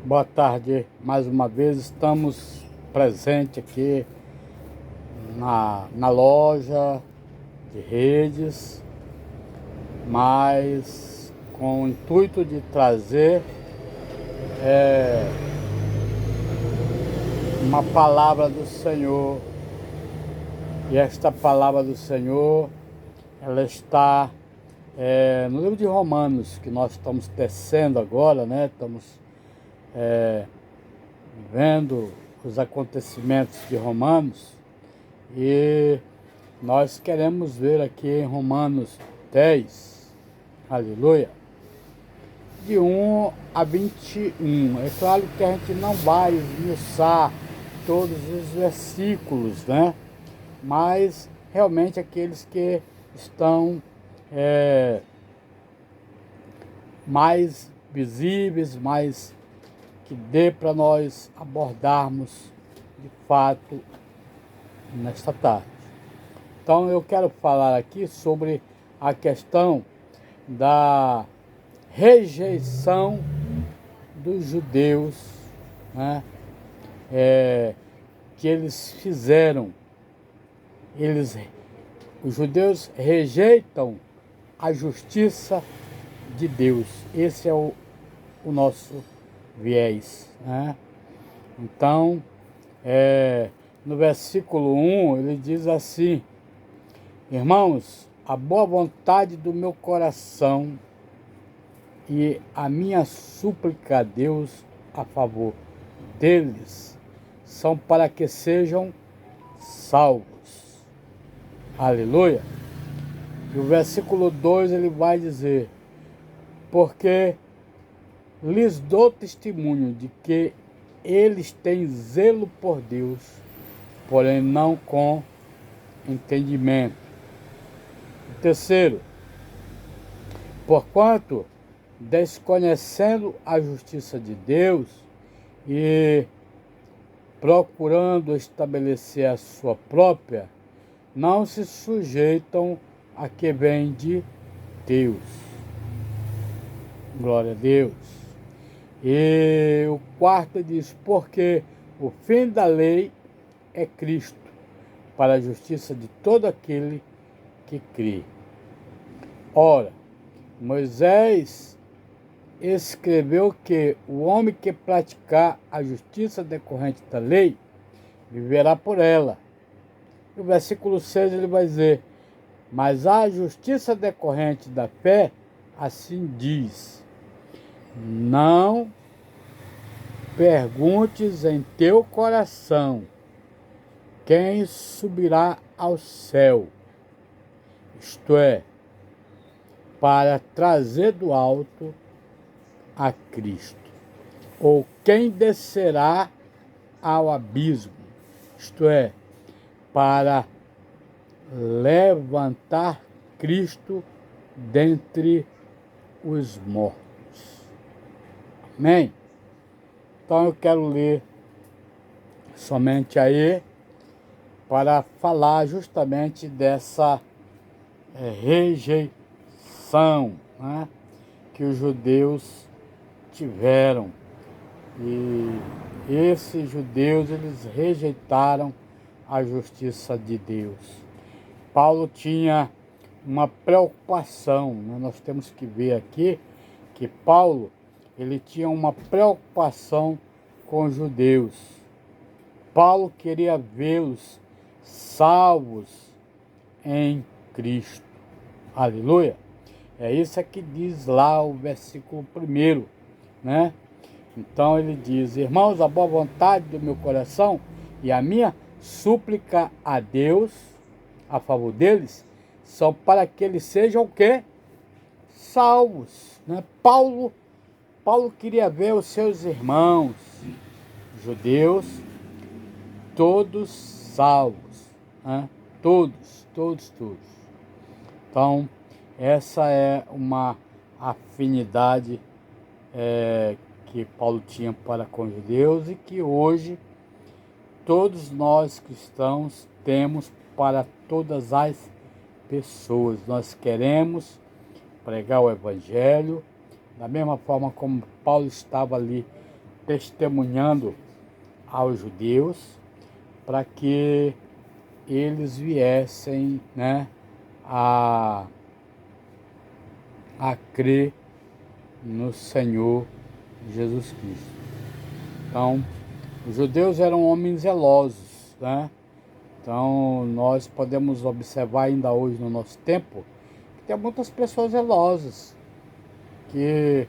Boa tarde, mais uma vez estamos presentes aqui na loja de redes, mas com o intuito de trazer uma palavra do Senhor. E esta palavra do Senhor, ela está no livro de Romanos, que nós estamos tecendo agora, né? Estamos vendo os acontecimentos de Romanos, e nós queremos ver aqui em Romanos 10, aleluia, de 1 a 21. É claro que a gente não vai esmiuçar todos os versículos, né? Mas realmente aqueles que estão mais visíveis, mais que dê para nós abordarmos de fato nesta tarde. Então eu quero falar aqui sobre a questão da rejeição dos judeus, né? Que eles fizeram. Os judeus rejeitam a justiça de Deus. Esse é o nosso viés, né? Então, no versículo 1, ele diz assim: irmãos, a boa vontade do meu coração e a minha súplica a Deus a favor deles são para que sejam salvos. Aleluia. E o versículo 2 ele vai dizer: porque lhes dou testemunho de que eles têm zelo por Deus, porém não com entendimento. O terceiro, porquanto, desconhecendo a justiça de Deus e procurando estabelecer a sua própria, não se sujeitam a que vem de Deus. Glória a Deus. E o quarto diz: porque o fim da lei é Cristo, para a justiça de todo aquele que crê. Ora, Moisés escreveu que o homem que praticar a justiça decorrente da lei viverá por ela. E o versículo 6 ele vai dizer: mas a justiça decorrente da fé, assim diz: não perguntes em teu coração quem subirá ao céu, isto é, para trazer do alto a Cristo, ou quem descerá ao abismo, isto é, para levantar Cristo dentre os mortos. Amém? Então eu quero ler somente aí para falar justamente dessa rejeição, né, que os judeus tiveram. E esses judeus, eles rejeitaram a justiça de Deus. Paulo tinha uma preocupação, né? Nós temos que ver aqui que Paulo, ele tinha uma preocupação com os judeus. Paulo queria vê-los salvos em Cristo. Aleluia. É isso que diz lá o versículo 1, né? Então ele diz: irmãos, a boa vontade do meu coração e a minha súplica a Deus a favor deles são para que eles sejam o quê? Salvos, né? Paulo queria ver os seus irmãos judeus todos salvos, né? Todos. Então, essa é uma afinidade que Paulo tinha para com os judeus e que hoje todos nós cristãos temos para todas as pessoas. Nós queremos pregar o Evangelho da mesma forma como Paulo estava ali testemunhando aos judeus para que eles viessem, né, a crer no Senhor Jesus Cristo. Então, os judeus eram homens zelosos, né? Então, nós podemos observar ainda hoje no nosso tempo que tem muitas pessoas zelosas que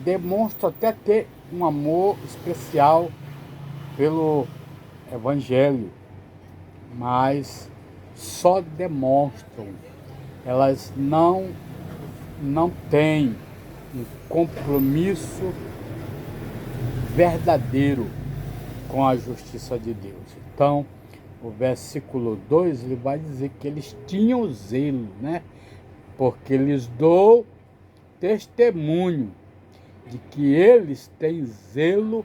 demonstram até ter um amor especial pelo Evangelho, mas só demonstram, elas não têm um compromisso verdadeiro com a justiça de Deus. Então, o versículo 2, ele vai dizer que eles tinham zelo, né? Porque lhes dou testemunho de que eles têm zelo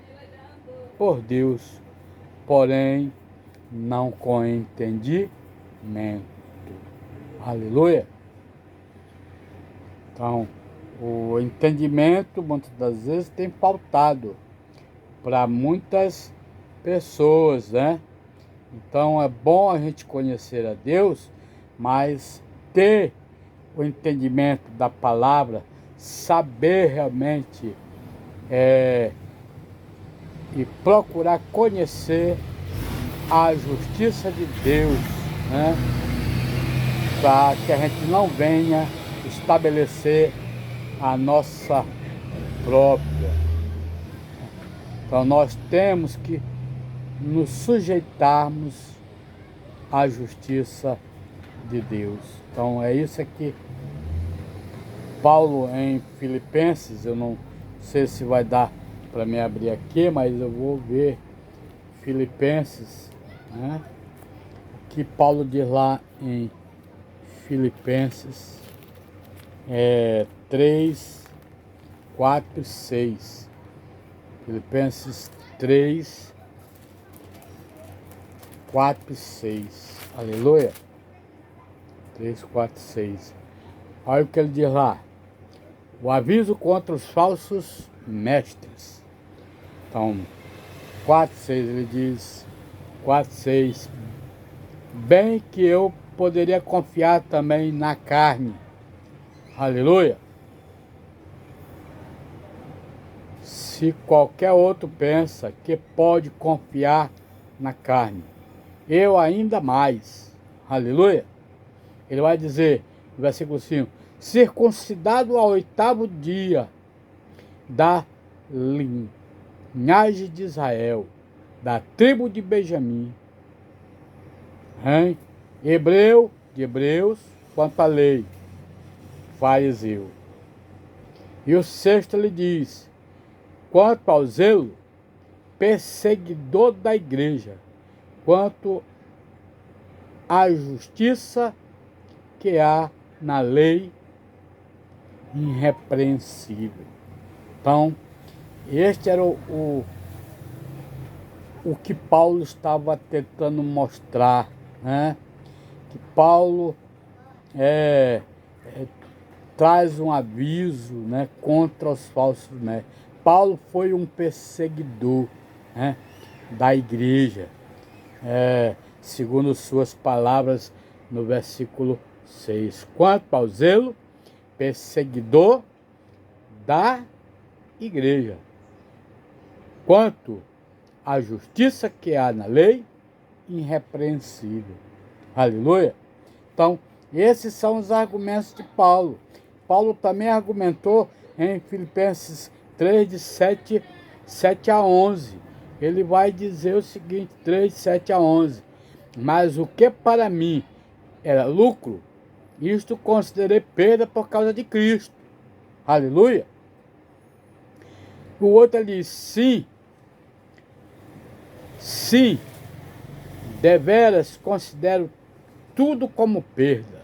por Deus, porém não com entendimento. Aleluia! Então, o entendimento muitas das vezes tem faltado para muitas pessoas, né? Então é bom a gente conhecer a Deus, mas ter o entendimento da palavra, saber realmente e procurar conhecer a justiça de Deus, né? Para que a gente não venha estabelecer a nossa própria. Então nós temos que nos sujeitarmos à justiça de Deus. Então é isso aqui. Paulo em Filipenses, eu não sei se vai dar para me abrir aqui, mas eu vou ver Filipenses, né? Que Paulo diz lá em Filipenses 3, 4 e 6. Filipenses 3, 4 e 6. Aleluia. 3, 4 e 6. Olha o que ele diz lá. O aviso contra os falsos mestres. Então, 4, 6, ele diz, 4, 6. Bem que eu poderia confiar também na carne. Aleluia. Se qualquer outro pensa que pode confiar na carne, eu ainda mais. Aleluia. Ele vai dizer, no versículo 5, circuncidado ao 8º dia da linhagem de Israel, da tribo de Benjamim, hebreu de hebreus, quanto à lei, fariseu. E o 6º lhe diz, quanto ao zelo, perseguidor da igreja, quanto à justiça que há na lei, irrepreensível. Então, este era o que Paulo estava tentando mostrar, né? Que Paulo traz um aviso, né, contra os falsos mestres. Paulo foi um perseguidor, né, da igreja, segundo suas palavras no versículo 6. Quanto ao zelo, perseguidor da igreja. Quanto à justiça que há na lei, irrepreensível. Aleluia. Então, esses são os argumentos de Paulo. Paulo também argumentou em Filipenses 3, de 7 a 11. Ele vai dizer o seguinte, 3, 7 a 11. Mas o que para mim era lucro, isto considerei perda por causa de Cristo. Aleluia. O outro ele diz, sim, deveras considero tudo como perda,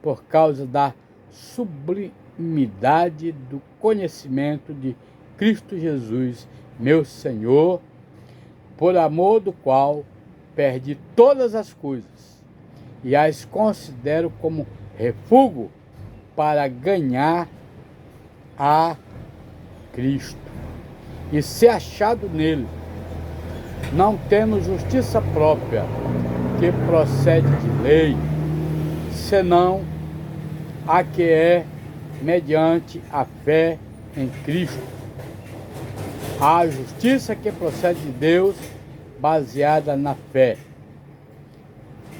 por causa da sublimidade do conhecimento de Cristo Jesus, meu Senhor, por amor do qual perdi todas as coisas e as considero como refúgio para ganhar a Cristo e ser achado nele, não tendo justiça própria que procede de lei, senão a que é mediante a fé em Cristo. A justiça que procede de Deus, baseada na fé.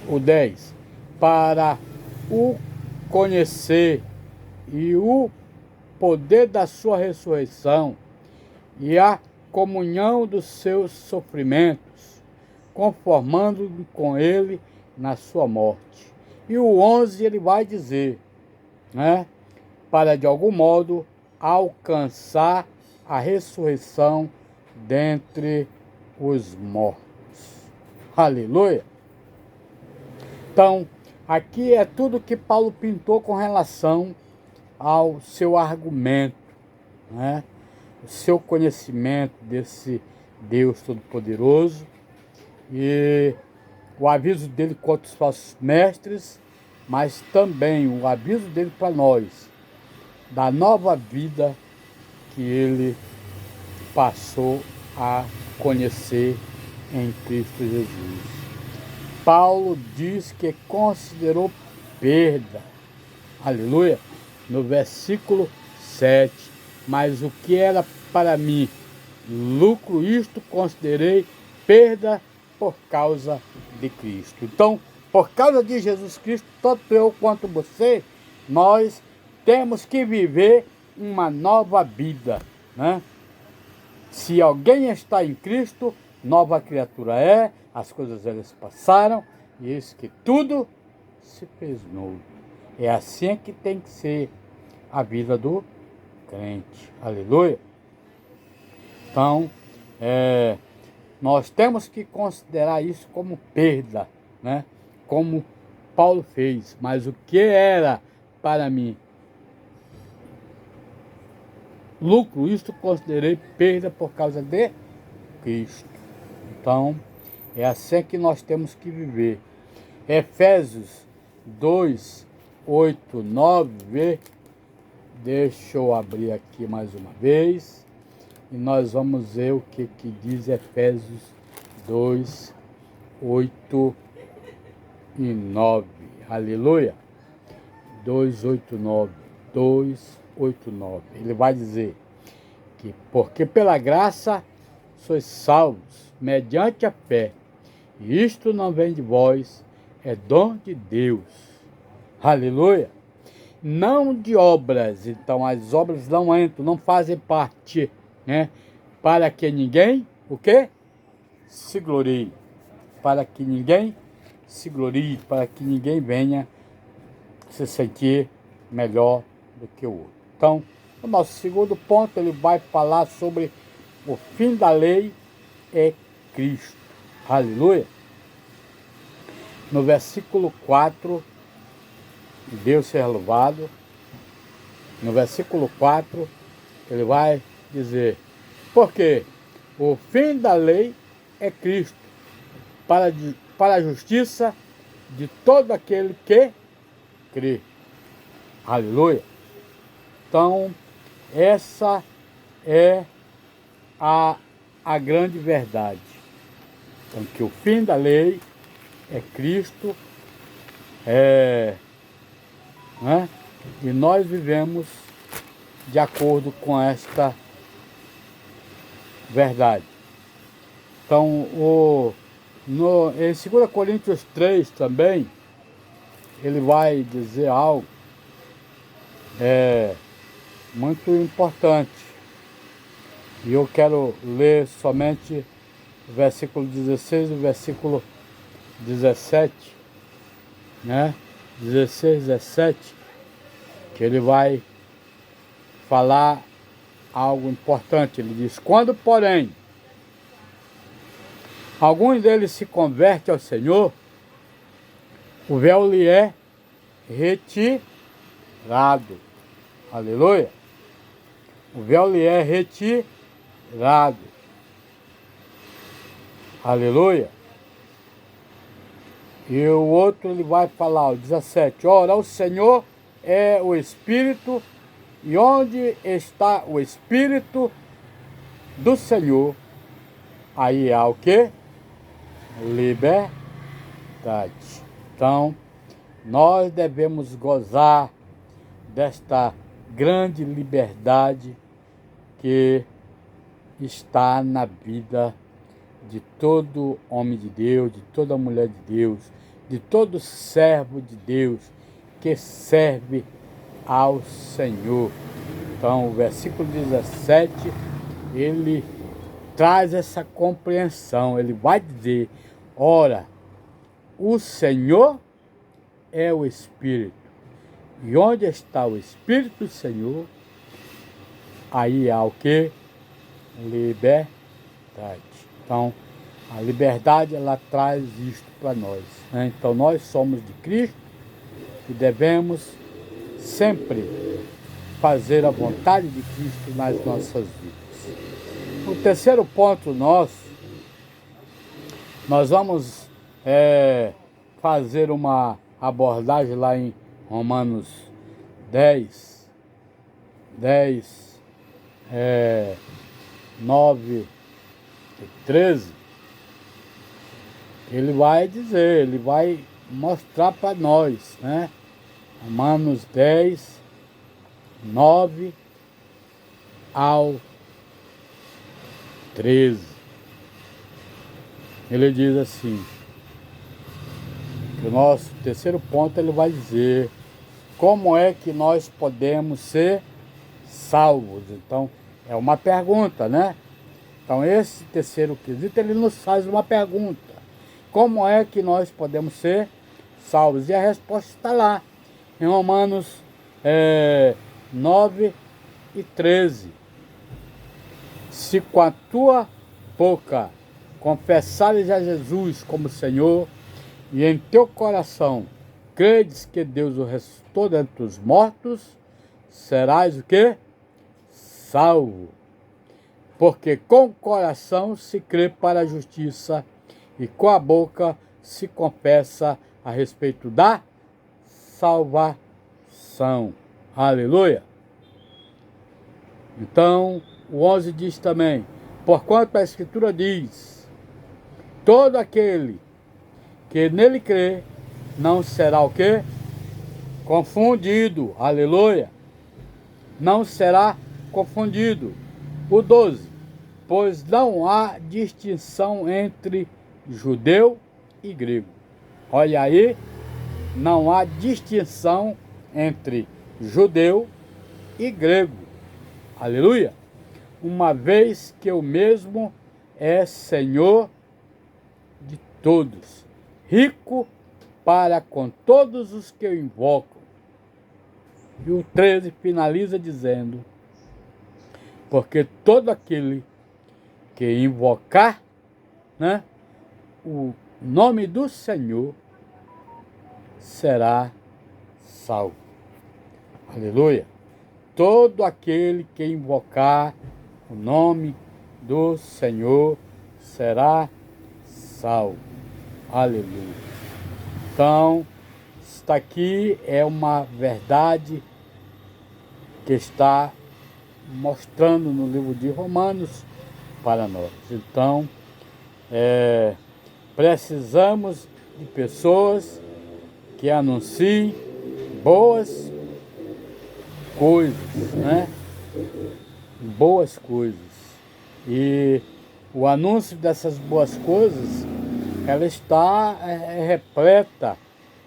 O 10. Para o conhecer e o poder da sua ressurreição e a comunhão dos seus sofrimentos, conformando com ele na sua morte. E o 11 ele vai dizer, né, para de algum modo alcançar a ressurreição dentre os mortos. Aleluia! Então, aqui é tudo que Paulo pintou com relação ao seu argumento, né? O seu conhecimento desse Deus Todo-Poderoso e o aviso dele contra os falsos mestres, mas também o aviso dele para nós, da nova vida que ele passou a conhecer em Cristo Jesus. Paulo diz que considerou perda, aleluia, no versículo 7, mas o que era para mim lucro, isto considerei perda por causa de Cristo. Então, por causa de Jesus Cristo, tanto eu quanto você, nós temos que viver uma nova vida, né? Se alguém está em Cristo, nova criatura é, as coisas elas passaram, e eis que tudo se fez novo. É assim que tem que ser a vida do crente. Aleluia! Então, nós temos que considerar isso como perda, né? Como Paulo fez. Mas o que era para mim lucro, isto considerei perda por causa de Cristo. Então, é assim que nós temos que viver. Efésios 2, 8, 9, deixa eu abrir aqui mais uma vez, e nós vamos ver o que diz Efésios 2, 8 e 9. Aleluia! 2, 8, 9. 2, 8, 9. Ele vai dizer que porque pela graça sois salvos, mediante a fé, e isto não vem de vós, é dom de Deus. Aleluia! Não de obras, então as obras não entram, não fazem parte, né? Para que ninguém, o quê? Se glorie. Para que ninguém se glorie, para que ninguém venha se sentir melhor do que o outro. Então, o nosso segundo ponto, ele vai falar sobre o fim da lei é Cristo. Aleluia! No versículo 4, Deus seja louvado. No versículo 4, ele vai dizer, porque o fim da lei é Cristo, para a justiça de todo aquele que crê. Aleluia! Então, essa é a grande verdade. Então, que o fim da lei é Cristo, né? E nós vivemos de acordo com esta verdade. Então, em 2 Coríntios 3 também, ele vai dizer algo muito importante. E eu quero ler somente o versículo 16 e o versículo 17, né? 16, 17, que ele vai falar algo importante. Ele diz, quando, porém, alguns deles se converte ao Senhor, o véu lhe é retirado. Aleluia! O véu lhe é retirado. Aleluia! E o outro ele vai falar, o 17, ora, o Senhor é o Espírito, E onde está o Espírito do Senhor, aí há o quê? Liberdade. Então, nós devemos gozar desta grande liberdade que está na vida de todo homem de Deus, de toda mulher de Deus, de todo servo de Deus que serve ao Senhor. Então, o versículo 17, ele traz essa compreensão. Ele vai dizer: ora, o Senhor é o Espírito. E onde está o Espírito do Senhor, aí há o quê? Liberdade. Então, a liberdade, ela traz isto para nós, né? Então, nós somos de Cristo e devemos sempre fazer a vontade de Cristo nas nossas vidas. O terceiro ponto nosso, nós vamos fazer uma abordagem lá em Romanos 10, 9 e 13, ele vai dizer, ele vai mostrar para nós, né? Romanos 10, 9 ao 13. Ele diz assim, que o nosso terceiro ponto, ele vai dizer como é que nós podemos ser salvos. Então, é uma pergunta, né? Então, esse terceiro quesito, ele nos faz uma pergunta. Como é que nós podemos ser salvos? E a resposta está lá, em Romanos 9 e 13. Se com a tua boca confessares a Jesus como Senhor, e em teu coração credes que Deus o ressuscitou dentre os mortos, serás o quê? Salvo. Porque com o coração se crê para a justiça e com a boca se confessa a respeito da salvação. Aleluia! Então, o 11 diz também, porquanto a Escritura diz, todo aquele que nele crê não será o quê? Confundido. Aleluia! Não será confundido. O 12. Pois não há distinção entre judeu e grego. Olha aí, não há distinção entre judeu e grego. Aleluia! Uma vez que o mesmo é Senhor de todos, rico para com todos os que o invocam. E o 13 finaliza dizendo, porque todo aquele que invocar, né, o nome do Senhor será salvo. Aleluia! Todo aquele que invocar o nome do Senhor será salvo. Aleluia! Então, está aqui é uma verdade que está mostrando no livro de Romanos para nós. Então, precisamos de pessoas que anunciem boas coisas, né? Boas coisas. E o anúncio dessas boas coisas, ela está repleta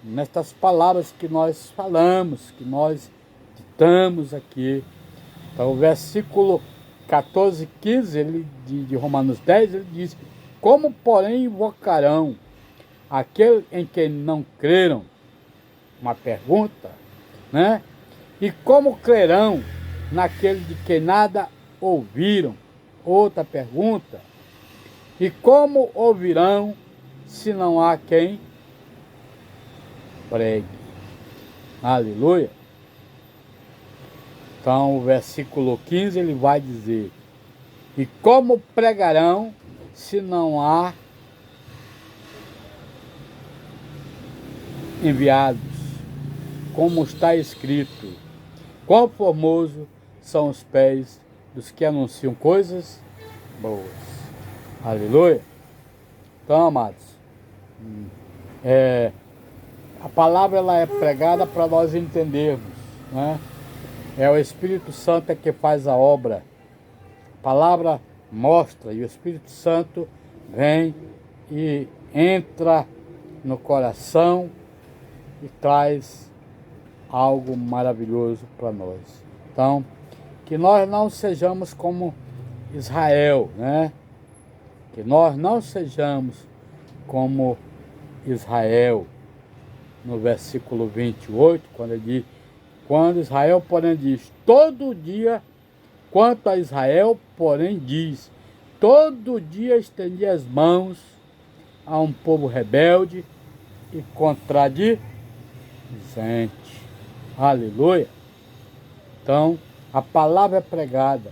nestas palavras que nós falamos, que nós ditamos aqui. Então, o versículo 14 e 15 de Romanos 10, ele diz, como porém invocarão aquele em quem não creram? Uma pergunta, né? E como crerão naquele de quem nada ouviram? Outra pergunta. E como ouvirão se não há quem pregue? Aleluia! Então, o versículo 15, ele vai dizer, e como pregarão se não há enviados? Como está escrito, quão formoso são os pés dos que anunciam coisas boas. Aleluia. Então, amados, a palavra ela é pregada para nós entendermos, né? É o Espírito Santo é que faz a obra. A palavra mostra e o Espírito Santo vem e entra no coração e traz algo maravilhoso para nós. Então, que nós não sejamos como Israel, né? Que nós não sejamos como Israel, no versículo 28, quando Israel, porém, diz, todo dia, quanto a Israel, porém, diz, todo dia estendi as mãos a um povo rebelde e contradizente. Aleluia. Então, a palavra é pregada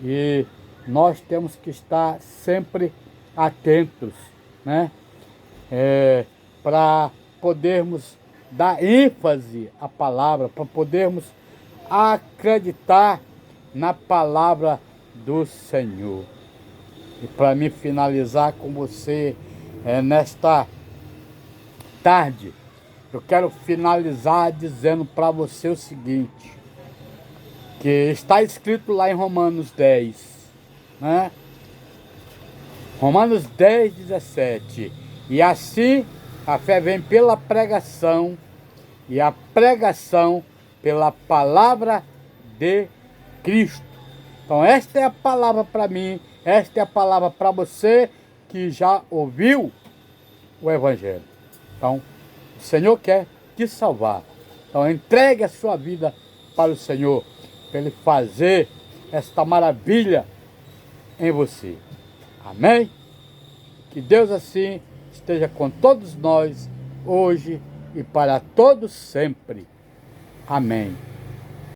e nós temos que estar sempre atentos, né? Para podermos dar ênfase à palavra, para podermos acreditar na palavra do Senhor. E para me finalizar com você nesta tarde, eu quero finalizar dizendo para você o seguinte, que está escrito lá em Romanos 10, né? Romanos 10, 17. E assim a fé vem pela pregação, e a pregação pela palavra de Cristo. Então esta é a palavra para mim, esta é a palavra para você que já ouviu o Evangelho. Então, o Senhor quer te salvar. Então entregue a sua vida para o Senhor, para Ele fazer esta maravilha em você. Amém? Que Deus assim esteja com todos nós, hoje e para todos sempre. Amém.